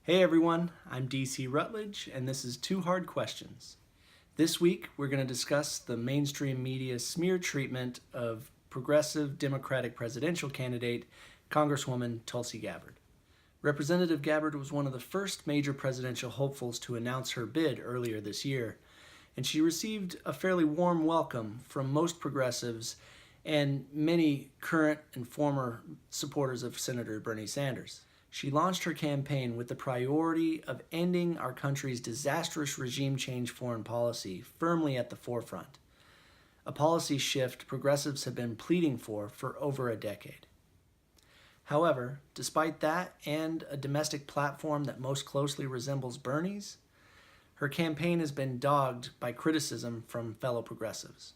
Hey everyone, I'm DC Rutledge, and this is Two Hard Questions. This week, we're going to discuss the mainstream media smear treatment of progressive Democratic presidential candidate, Congresswoman Tulsi Gabbard. Representative Gabbard was one of the first major presidential hopefuls to announce her bid earlier this year, and she received a fairly warm welcome from most progressives and many current and former supporters of Senator Bernie Sanders. She launched her campaign with the priority of ending our country's disastrous regime change foreign policy firmly at the forefront, a policy shift progressives have been pleading for over a decade. However, despite that and a domestic platform that most closely resembles Bernie's, her campaign has been dogged by criticism from fellow progressives.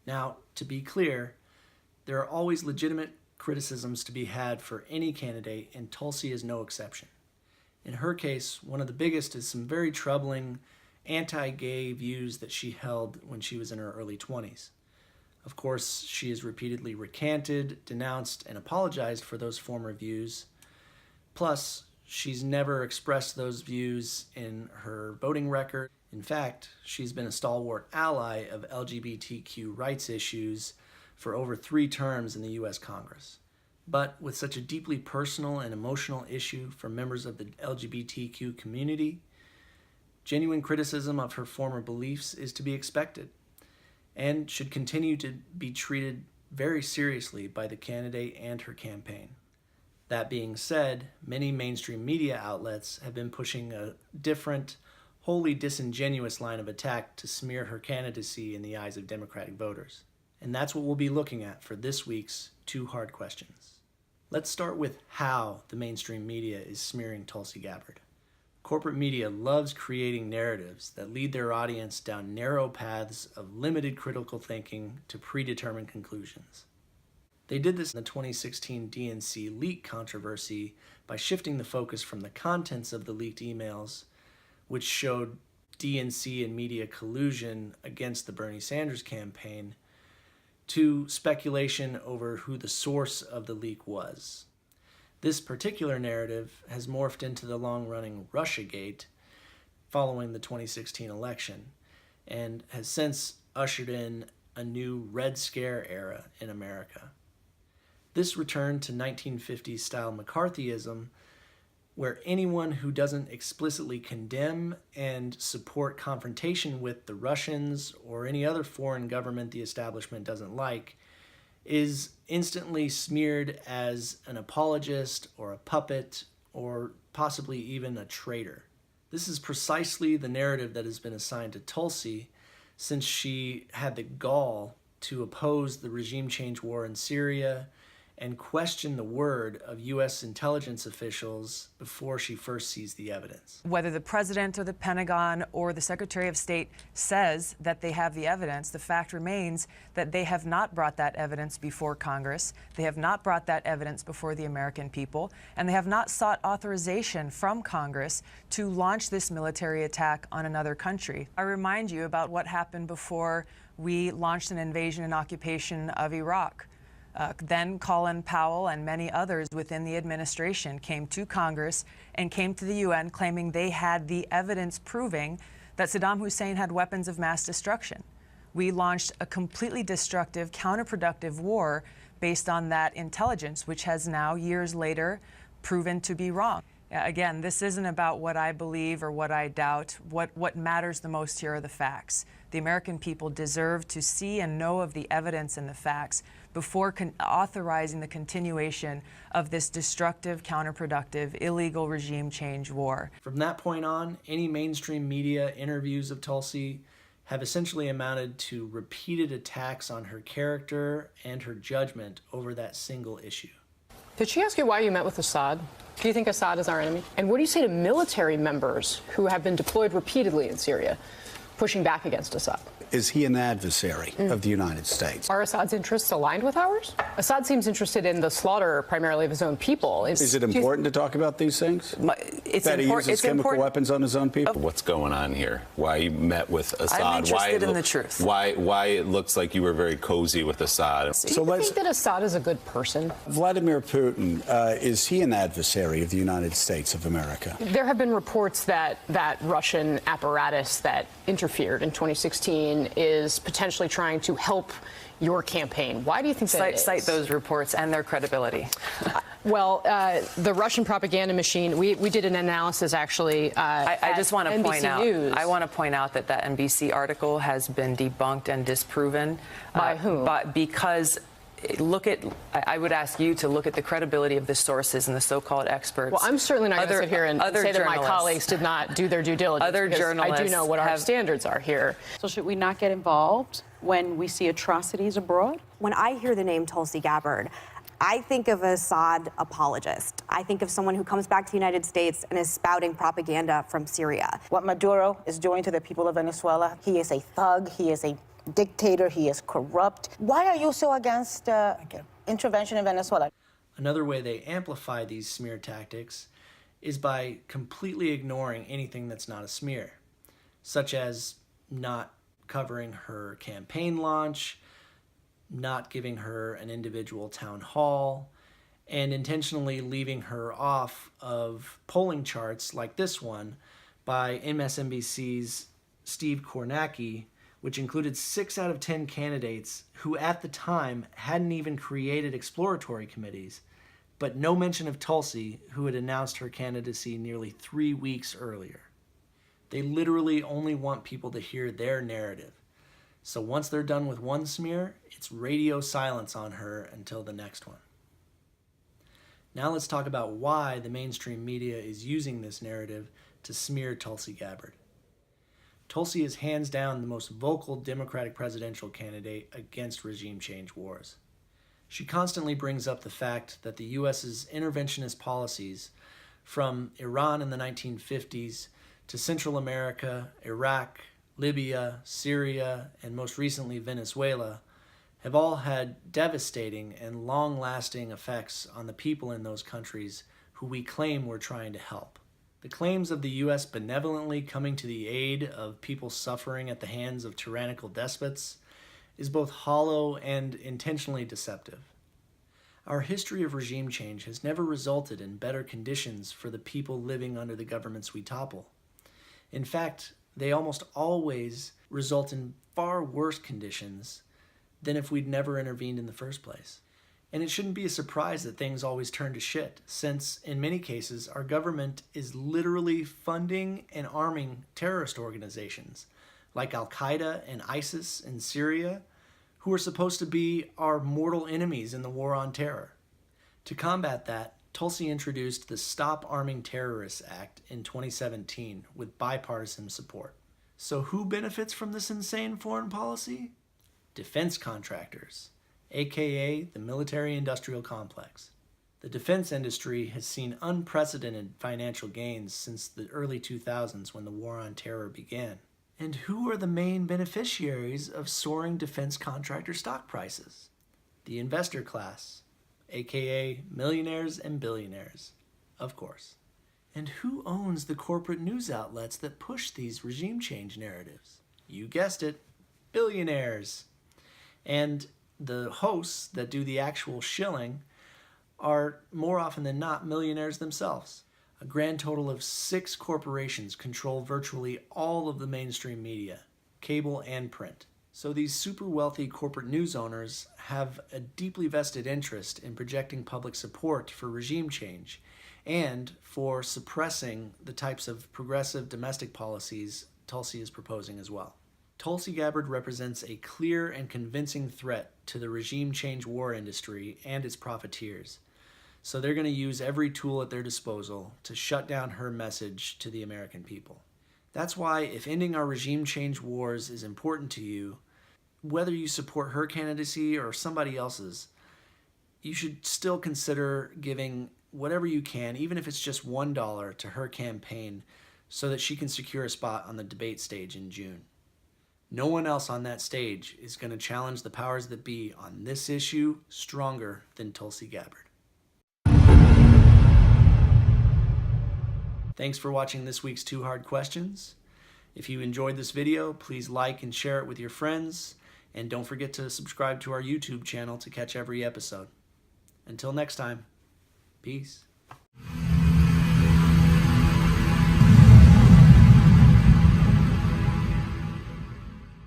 Now, to be clear, there are always legitimate criticisms to be had for any candidate, and Tulsi is no exception. In her case, one of the biggest is some very troubling anti-gay views that she held when she was in her early 20s. Of course, she has repeatedly recanted, denounced, and apologized for those former views. Plus, she's never expressed those views in her voting record. In fact, she's been a stalwart ally of LGBTQ rights issues for over 3 terms in the U.S. Congress. But with such a deeply personal and emotional issue for members of the LGBTQ community, genuine criticism of her former beliefs is to be expected and should continue to be treated very seriously by the candidate and her campaign. That being said, many mainstream media outlets have been pushing a different, wholly disingenuous line of attack to smear her candidacy in the eyes of Democratic voters. And that's what we'll be looking at for this week's Two Hard Questions. Let's start with how the mainstream media is smearing Tulsi Gabbard. Corporate media loves creating narratives that lead their audience down narrow paths of limited critical thinking to predetermined conclusions. They did this in the 2016 DNC leak controversy by shifting the focus from the contents of the leaked emails, which showed DNC and media collusion against the Bernie Sanders campaign, to speculation over who the source of the leak was. This particular narrative has morphed into the long-running Russiagate following the 2016 election and has since ushered in a new Red Scare era in America. This return to 1950s-style McCarthyism, where anyone who doesn't explicitly condemn and support confrontation with the Russians or any other foreign government the establishment doesn't like is instantly smeared as an apologist or a puppet or possibly even a traitor. This is precisely the narrative that has been assigned to Tulsi since she had the gall to oppose the regime change war in Syria and question the word of U.S. intelligence officials before she first sees the evidence. Whether the president or the Pentagon or the Secretary of State says that they have the evidence, the fact remains that they have not brought that evidence before Congress, they have not brought that evidence before the American people, and they have not sought authorization from Congress to launch this military attack on another country. I remind you about what happened before we launched an invasion and occupation of Iraq. Then Colin Powell and many others within the administration came to Congress and came to the UN claiming they had the evidence proving that Saddam Hussein had weapons of mass destruction. We launched a completely destructive, counterproductive war based on that intelligence, which has now, years later, proven to be wrong. Again, this isn't about what I believe or what I doubt. What matters the most here are the facts. The American people deserve to see and know of the evidence and the facts before authorizing the continuation of this destructive, counterproductive, illegal regime change war. From that point on, any mainstream media interviews of Tulsi have essentially amounted to repeated attacks on her character and her judgment over that single issue. Did she ask you why you met with Assad? Do you think Assad is our enemy? And what do you say to military members who have been deployed repeatedly in Syria, pushing back against Assad? Is he an adversary of the United States? Are Assad's interests aligned with ours? Assad seems interested in the slaughter primarily of his own people. Is it important to talk about these things? it's that he important. uses chemical weapons on his own people? What's going on here? Why you met with Assad? I'm interested in the truth. Why it looks like you were very cozy with Assad? Do you think that Assad is a good person? Vladimir Putin, is he an adversary of the United States of America? There have been reports that that Russian apparatus that interfered in 2016 is potentially trying to help your campaign. Why do you think that is? Cite those reports and their credibility. Well, the Russian propaganda machine, we did an analysis actually. I just want to point out. News. I want to point out that that NBC article has been debunked and disproven. By whom? Because I would ask you to look at the credibility of the sources and the so-called experts. Well, I'm certainly not going to sit here and say that my colleagues did not do their due diligence. Other journalists I do know what our standards are here. So should we not get involved when we see atrocities abroad? When I hear the name Tulsi Gabbard, I think of an Assad apologist. I think of someone who comes back to the United States and is spouting propaganda from Syria. What Maduro is doing to the people of Venezuela, he is a thug, he is a dictator, he is corrupt. Why are you so against intervention in Venezuela? Another way they amplify these smear tactics is by completely ignoring anything that's not a smear, such as not covering her campaign launch, not giving her an individual town hall, and intentionally leaving her off of polling charts like this one by MSNBC's Steve Kornacki, which included 6 out of 10 candidates who at the time hadn't even created exploratory committees, but no mention of Tulsi, who had announced her candidacy nearly 3 weeks earlier. They literally only want people to hear their narrative. So once they're done with one smear, it's radio silence on her until the next one. Now let's talk about why the mainstream media is using this narrative to smear Tulsi Gabbard. Tulsi is hands down the most vocal Democratic presidential candidate against regime change wars. She constantly brings up the fact that the U.S.'s interventionist policies, from Iran in the 1950s to Central America, Iraq, Libya, Syria, and most recently Venezuela, have all had devastating and long-lasting effects on the people in those countries who we claim we're trying to help. The claims of the U.S. benevolently coming to the aid of people suffering at the hands of tyrannical despots is both hollow and intentionally deceptive. Our history of regime change has never resulted in better conditions for the people living under the governments we topple. In fact, they almost always result in far worse conditions than if we'd never intervened in the first place. And it shouldn't be a surprise that things always turn to shit, since in many cases our government is literally funding and arming terrorist organizations like Al-Qaeda and ISIS in Syria, who are supposed to be our mortal enemies in the war on terror. To combat that, Tulsi introduced the Stop Arming Terrorists Act in 2017 with bipartisan support. So who benefits from this insane foreign policy? Defense contractors, aka the military-industrial complex. The defense industry has seen unprecedented financial gains since the early 2000s when the war on terror began. And who are the main beneficiaries of soaring defense contractor stock prices? The investor class, aka millionaires and billionaires, of course. And who owns the corporate news outlets that push these regime change narratives? You guessed it, billionaires. And the hosts that do the actual shilling are more often than not millionaires themselves. A grand total of 6 corporations control virtually all of the mainstream media, cable and print. So these super wealthy corporate news owners have a deeply vested interest in projecting public support for regime change and for suppressing the types of progressive domestic policies Tulsi is proposing as well. Tulsi Gabbard represents a clear and convincing threat to the regime change war industry and its profiteers. So they're going to use every tool at their disposal to shut down her message to the American people. That's why if ending our regime change wars is important to you, whether you support her candidacy or somebody else's, you should still consider giving whatever you can, even if it's just $1 to her campaign, so that she can secure a spot on the debate stage in June. No one else on that stage is going to challenge the powers that be on this issue stronger than Tulsi Gabbard. Thanks for watching this week's 2 Hard Questions. If you enjoyed this video, please like and share it with your friends, and don't forget to subscribe to our YouTube channel to catch every episode. Until next time, peace.